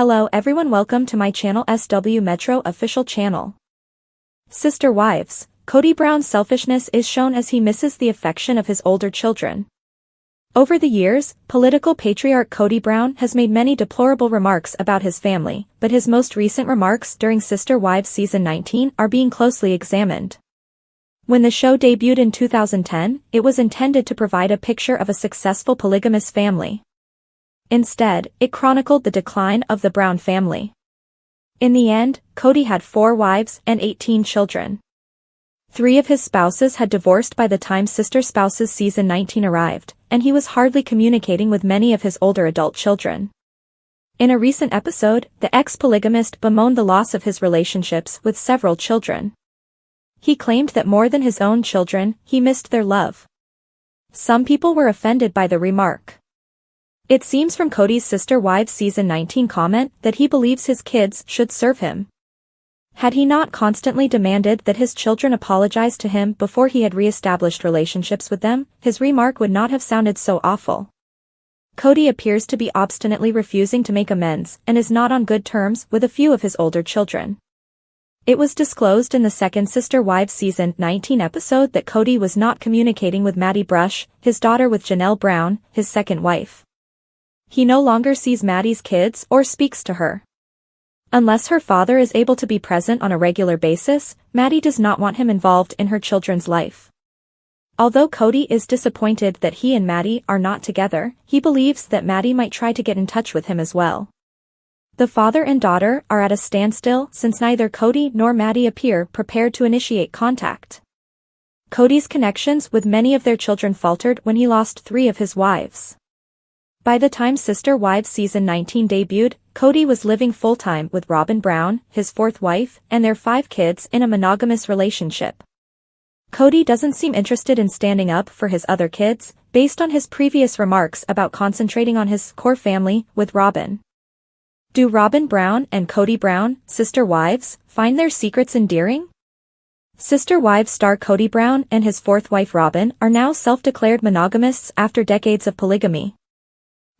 Hello everyone, welcome to my channel SW Metro official channel. Sister wives, Kody Brown's selfishness is shown as he misses the affection of his older children. Over the years, political patriarch Kody Brown has made many deplorable remarks about his family, but his most recent remarks during Sister Wives season 19 are being closely examined. When the show debuted in 2010, it was intended to provide a picture of a successful polygamous family. Instead, it chronicled the decline of the Brown family. In the end, Kody had 4 wives and 18 children. 3 of his spouses had divorced by the time Sister Spouses season 19 arrived, and he was hardly communicating with many of his older adult children. In a recent episode, the ex-polygamist bemoaned the loss of his relationships with several children. He claimed that more than his own children, he missed their love. Some people were offended by the remark. It seems from Kody's Sister Wives season 19 comment that he believes his kids should serve him. Had he not constantly demanded that his children apologize to him before he had re-established relationships with them, his remark would not have sounded so awful. Kody appears to be obstinately refusing to make amends and is not on good terms with a few of his older children. It was disclosed in the second Sister Wives season 19 episode that Kody was not communicating with Maddie, his daughter with Janelle Brown, his second wife. He no longer sees Maddie's kids or speaks to her. Unless her father is able to be present on a regular basis, Maddie does not want him involved in her children's life. Although Kody is disappointed that he and Maddie are not together, he believes that Maddie might try to get in touch with him as well. The father and daughter are at a standstill since neither Kody nor Maddie appear prepared to initiate contact. Kody's connections with many of their children faltered when he lost 3 of his wives. By the time Sister Wives season 19 debuted, Kody was living full-time with Robyn Brown, his 4th wife, and their 5 kids in a monogamous relationship. Kody doesn't seem interested in standing up for his other kids, based on his previous remarks about concentrating on his core family with Robyn. Do Robyn Brown and Kody Brown, Sister Wives, find their secrets endearing? Sister Wives star Kody Brown and his 4th wife Robyn are now self-declared monogamists after decades of polygamy.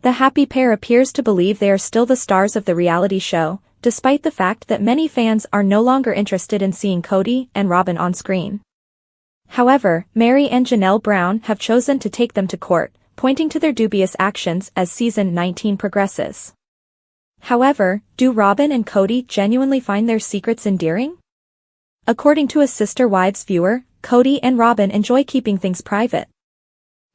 The happy pair appears to believe they are still the stars of the reality show, despite the fact that many fans are no longer interested in seeing Kody and Robyn on screen. However, Mary and Janelle Brown have chosen to take them to court, pointing to their dubious actions as season 19 progresses. However, do Robyn and Kody genuinely find their secrets endearing? According to a Sister Wives viewer, Kody and Robyn enjoy keeping things private.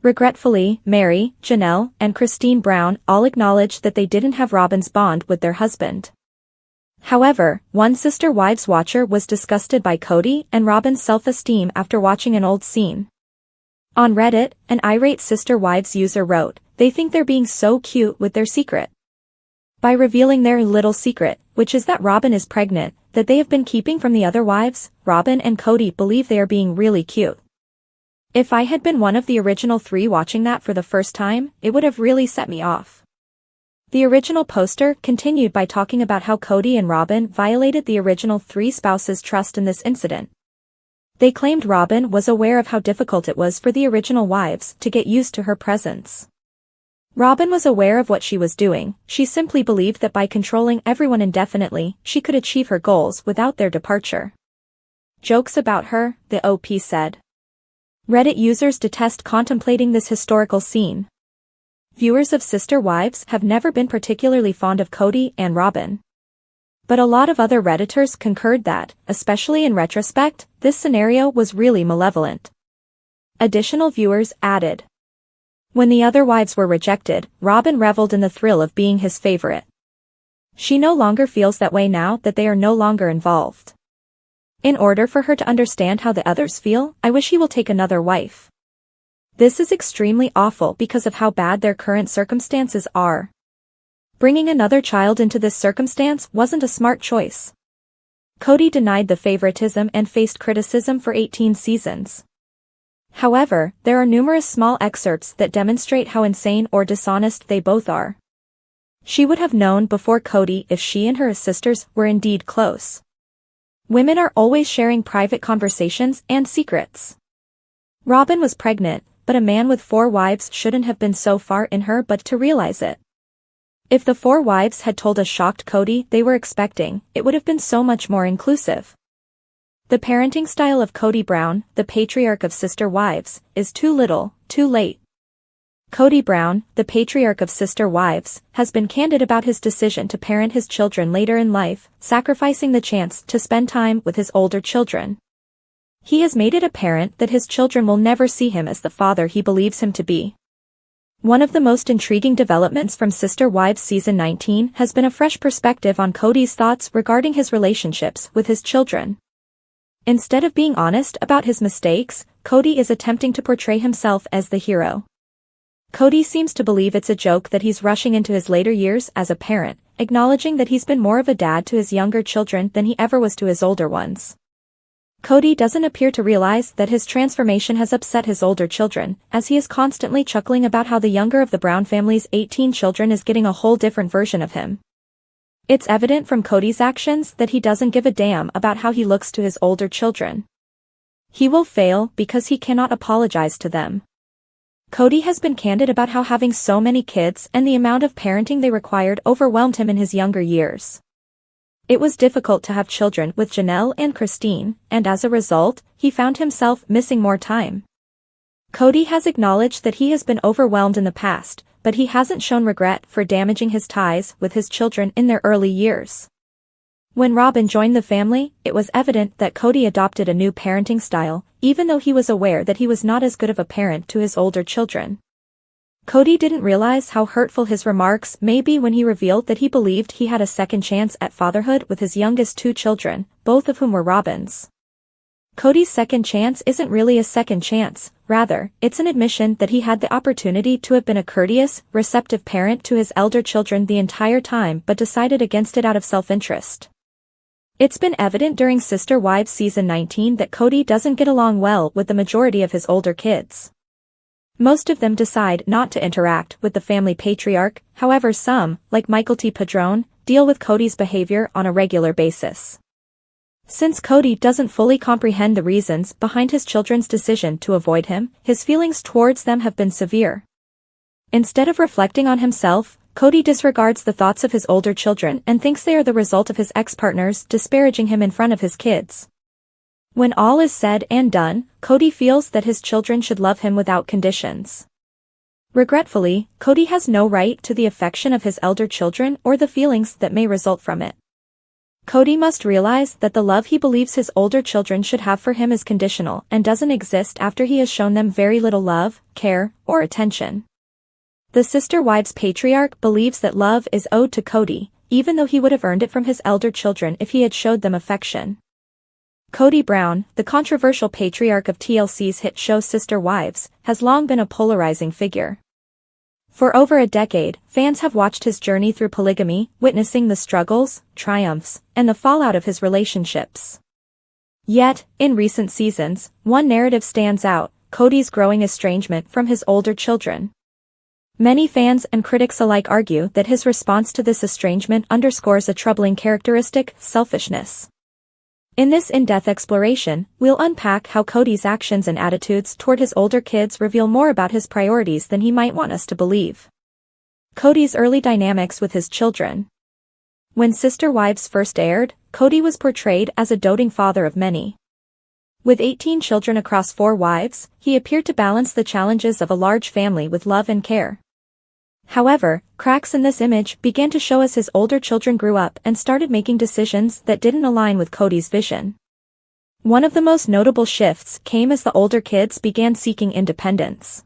Regretfully, Mary, Janelle, and Christine Brown all acknowledge that they didn't have Robyn's bond with their husband. However, one Sister Wives watcher was disgusted by Kody and Robyn's self-esteem after watching an old scene. On Reddit, an irate Sister Wives user wrote, "They think they're being so cute with their secret." By revealing their little secret, which is that Robyn is pregnant, that they have been keeping from the other wives, Robyn and Kody believe they are being really cute. If I had been one of the original 3 watching that for the first time, it would have really set me off. The original poster continued by talking about how Kody and Robyn violated the original 3 spouses' trust in this incident. They claimed Robyn was aware of how difficult it was for the original wives to get used to her presence. Robyn was aware of what she was doing, she simply believed that by controlling everyone indefinitely, she could achieve her goals without their departure. Jokes about her, the OP said. Reddit users detest contemplating this historical scene. Viewers of Sister Wives have never been particularly fond of Kody and Robyn. But a lot of other Redditors concurred that, especially in retrospect, this scenario was really malevolent. Additional viewers added. When the other wives were rejected, Robyn reveled in the thrill of being his favorite. She no longer feels that way now that they are no longer involved. In order for her to understand how the others feel, I wish he will take another wife. This is extremely awful because of how bad their current circumstances are. Bringing another child into this circumstance wasn't a smart choice. Kody denied the favoritism and faced criticism for 18 seasons. However, there are numerous small excerpts that demonstrate how insane or dishonest they both are. She would have known before Kody if she and her sisters were indeed close. Women are always sharing private conversations and secrets. Robyn was pregnant, but a man with 4 wives shouldn't have been so far in her but to realize it. If the four wives had told a shocked Kody they were expecting, it would have been so much more inclusive. The parenting style of Kody Brown, the patriarch of sister wives, is too little, too late. Kody Brown, the patriarch of sister wives, has been candid about his decision to parent his children later in life, sacrificing the chance to spend time with his older children. He has made it apparent that his children will never see him as the father he believes him to be. One of the most intriguing developments from Sister Wives Season 19 has been a fresh perspective on Kody's thoughts regarding his relationships with his children. Instead of being honest about his mistakes, Kody is attempting to portray himself as the hero. Kody seems to believe it's a joke that he's rushing into his later years as a parent, acknowledging that he's been more of a dad to his younger children than he ever was to his older ones. Kody doesn't appear to realize that his transformation has upset his older children, as he is constantly chuckling about how the younger of the Brown family's 18 children is getting a whole different version of him. It's evident from Kody's actions that he doesn't give a damn about how he looks to his older children. He will fail because he cannot apologize to them. Kody has been candid about how having so many kids and the amount of parenting they required overwhelmed him in his younger years. It was difficult to have children with Janelle and Christine, and as a result, he found himself missing more time. Kody has acknowledged that he has been overwhelmed in the past, but he hasn't shown regret for damaging his ties with his children in their early years. When Robyn joined the family, it was evident that Kody adopted a new parenting style, even though he was aware that he was not as good of a parent to his older children. Kody didn't realize how hurtful his remarks may be when he revealed that he believed he had a second chance at fatherhood with his youngest two children, both of whom were Robyn's. Kody's second chance isn't really a second chance, rather, it's an admission that he had the opportunity to have been a courteous, receptive parent to his elder children the entire time but decided against it out of self-interest. It's been evident during Sister Wives Season 19 that Kody doesn't get along well with the majority of his older kids. Most of them decide not to interact with the family patriarch, however some, like Michael T. Padron, deal with Kody's behavior on a regular basis. Since Kody doesn't fully comprehend the reasons behind his children's decision to avoid him, his feelings towards them have been severe. Instead of reflecting on himself, Kody disregards the thoughts of his older children and thinks they are the result of his ex-partners disparaging him in front of his kids. When all is said and done, Kody feels that his children should love him without conditions. Regretfully, Kody has no right to the affection of his elder children or the feelings that may result from it. Kody must realize that the love he believes his older children should have for him is conditional and doesn't exist after he has shown them very little love, care, or attention. The Sister Wives patriarch believes that love is owed to Kody, even though he would have earned it from his elder children if he had showed them affection. Kody Brown, the controversial patriarch of TLC's hit show Sister Wives, has long been a polarizing figure. For over a decade, fans have watched his journey through polygamy, witnessing the struggles, triumphs, and the fallout of his relationships. Yet, in recent seasons, one narrative stands out: Kody's growing estrangement from his older children. Many fans and critics alike argue that his response to this estrangement underscores a troubling characteristic: selfishness. In this in-depth exploration, we'll unpack how Kody's actions and attitudes toward his older kids reveal more about his priorities than he might want us to believe. Kody's early dynamics with his children. When Sister Wives first aired, Kody was portrayed as a doting father of many. With 18 children across 4 wives, he appeared to balance the challenges of a large family with love and care. However, cracks in this image began to show as his older children grew up and started making decisions that didn't align with Kody's vision. One of the most notable shifts came as the older kids began seeking independence.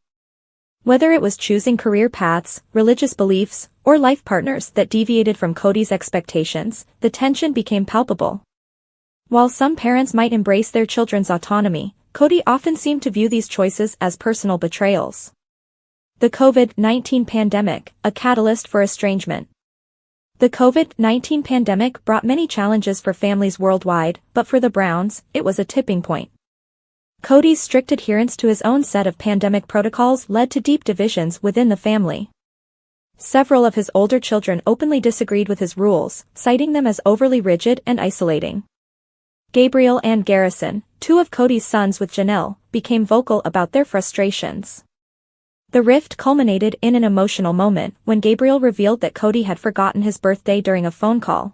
Whether it was choosing career paths, religious beliefs, or life partners that deviated from Kody's expectations, the tension became palpable. While some parents might embrace their children's autonomy, Kody often seemed to view these choices as personal betrayals. The COVID-19 pandemic, a catalyst for estrangement. The COVID-19 pandemic brought many challenges for families worldwide, but for the Browns, it was a tipping point. Kody's strict adherence to his own set of pandemic protocols led to deep divisions within the family. Several of his older children openly disagreed with his rules, citing them as overly rigid and isolating. Gabriel and Garrison, 2 of Kody's sons with Janelle, became vocal about their frustrations. The rift culminated in an emotional moment when Gabriel revealed that Kody had forgotten his birthday during a phone call.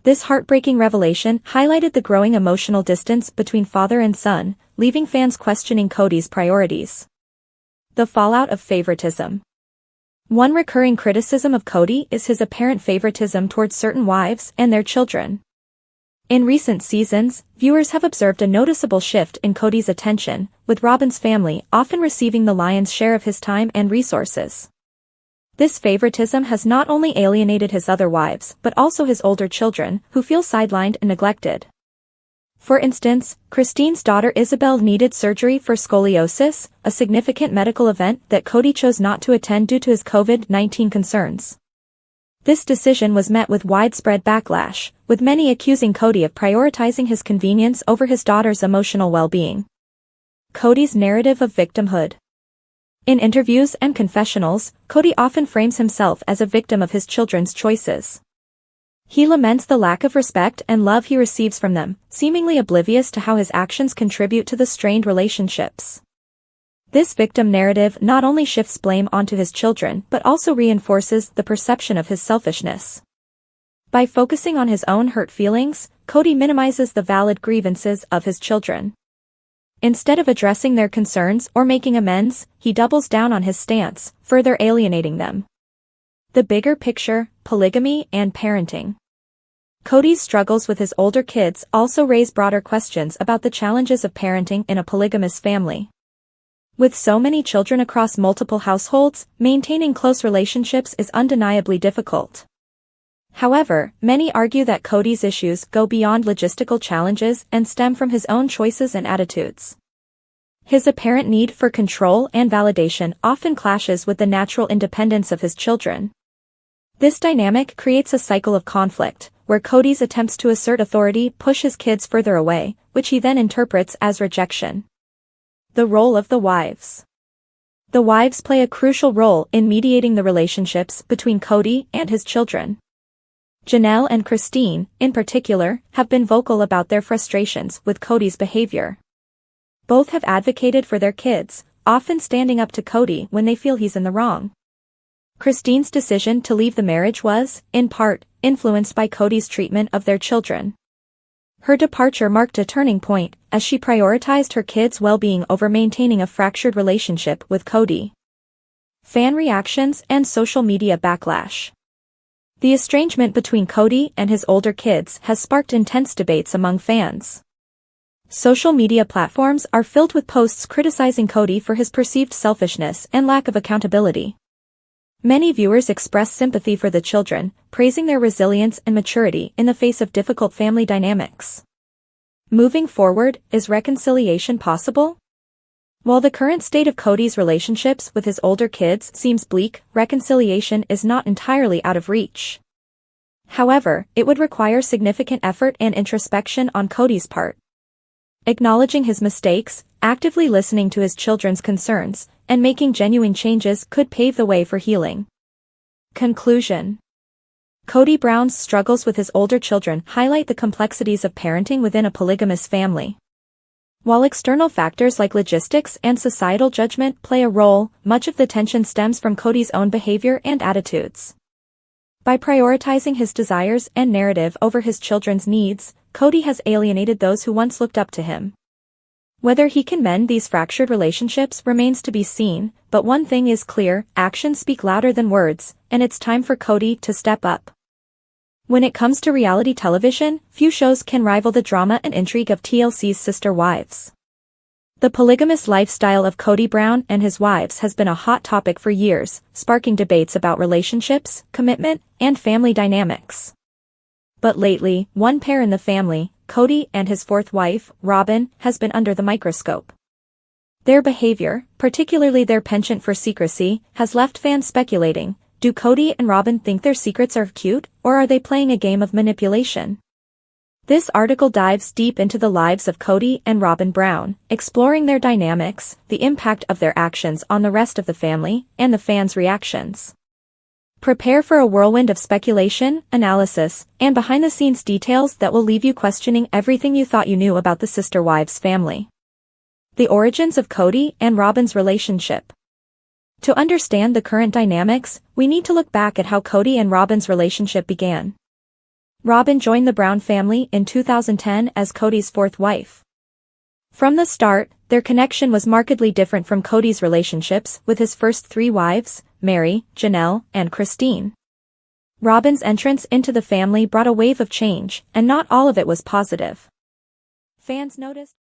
This heartbreaking revelation highlighted the growing emotional distance between father and son, leaving fans questioning Kody's priorities. The fallout of favoritism. One recurring criticism of Kody is his apparent favoritism towards certain wives and their children. In recent seasons, viewers have observed a noticeable shift in Kody's attention, with Robyn's family often receiving the lion's share of his time and resources. This favoritism has not only alienated his other wives but also his older children, who feel sidelined and neglected. For instance, Christine's daughter Isabel needed surgery for scoliosis, a significant medical event that Kody chose not to attend due to his COVID-19 concerns. This decision was met with widespread backlash, with many accusing Kody of prioritizing his convenience over his daughter's emotional well-being. Kody's narrative of victimhood. In interviews and confessionals, Kody often frames himself as a victim of his children's choices. He laments the lack of respect and love he receives from them, seemingly oblivious to how his actions contribute to the strained relationships. This victim narrative not only shifts blame onto his children but also reinforces the perception of his selfishness. By focusing on his own hurt feelings, Kody minimizes the valid grievances of his children. Instead of addressing their concerns or making amends, he doubles down on his stance, further alienating them. The bigger picture, polygamy and parenting. Kody's struggles with his older kids also raise broader questions about the challenges of parenting in a polygamous family. With so many children across multiple households, maintaining close relationships is undeniably difficult. However, many argue that Kody's issues go beyond logistical challenges and stem from his own choices and attitudes. His apparent need for control and validation often clashes with the natural independence of his children. This dynamic creates a cycle of conflict, where Kody's attempts to assert authority push his kids further away, which he then interprets as rejection. The role of the wives. The wives play a crucial role in mediating the relationships between Kody and his children. Janelle and Christine, in particular, have been vocal about their frustrations with Kody's behavior. Both have advocated for their kids, often standing up to Kody when they feel he's in the wrong. Christine's decision to leave the marriage was, in part, influenced by Kody's treatment of their children. Her departure marked a turning point, as she prioritized her kids' well-being over maintaining a fractured relationship with Kody. Fan reactions and social media backlash. The estrangement between Kody and his older kids has sparked intense debates among fans. Social media platforms are filled with posts criticizing Kody for his perceived selfishness and lack of accountability. Many viewers express sympathy for the children, praising their resilience and maturity in the face of difficult family dynamics. Moving forward, is reconciliation possible? While the current state of Kody's relationships with his older kids seems bleak, reconciliation is not entirely out of reach. However, it would require significant effort and introspection on Kody's part. Acknowledging his mistakes, actively listening to his children's concerns, and making genuine changes could pave the way for healing. Conclusion. Kody Brown's struggles with his older children highlight the complexities of parenting within a polygamous family. While external factors like logistics and societal judgment play a role, much of the tension stems from Kody's own behavior and attitudes. By prioritizing his desires and narrative over his children's needs, Kody has alienated those who once looked up to him. Whether he can mend these fractured relationships remains to be seen, but one thing is clear: actions speak louder than words, and it's time for Kody to step up. When it comes to reality television, few shows can rival the drama and intrigue of TLC's Sister Wives. The polygamous lifestyle of Kody Brown and his wives has been a hot topic for years, sparking debates about relationships, commitment, and family dynamics. But lately, one pair in the family, Kody and his fourth wife, Robyn, has been under the microscope. Their behavior, particularly their penchant for secrecy, has left fans speculating: do Kody and Robyn think their secrets are cute, or are they playing a game of manipulation? This article dives deep into the lives of Kody and Robyn Brown, exploring their dynamics, the impact of their actions on the rest of the family, and the fans' reactions. Prepare for a whirlwind of speculation, analysis, and behind-the-scenes details that will leave you questioning everything you thought you knew about the Sister Wives family. The origins of Kody and Robyn's relationship. To understand the current dynamics, we need to look back at how Kody and Robyn's relationship began. Robyn joined the Brown family in 2010 as Kody's fourth wife. From the start, their connection was markedly different from Kody's relationships with his first three wives, Mary, Janelle, and Christine. Robyn's entrance into the family brought a wave of change, and not all of it was positive. Fans noticed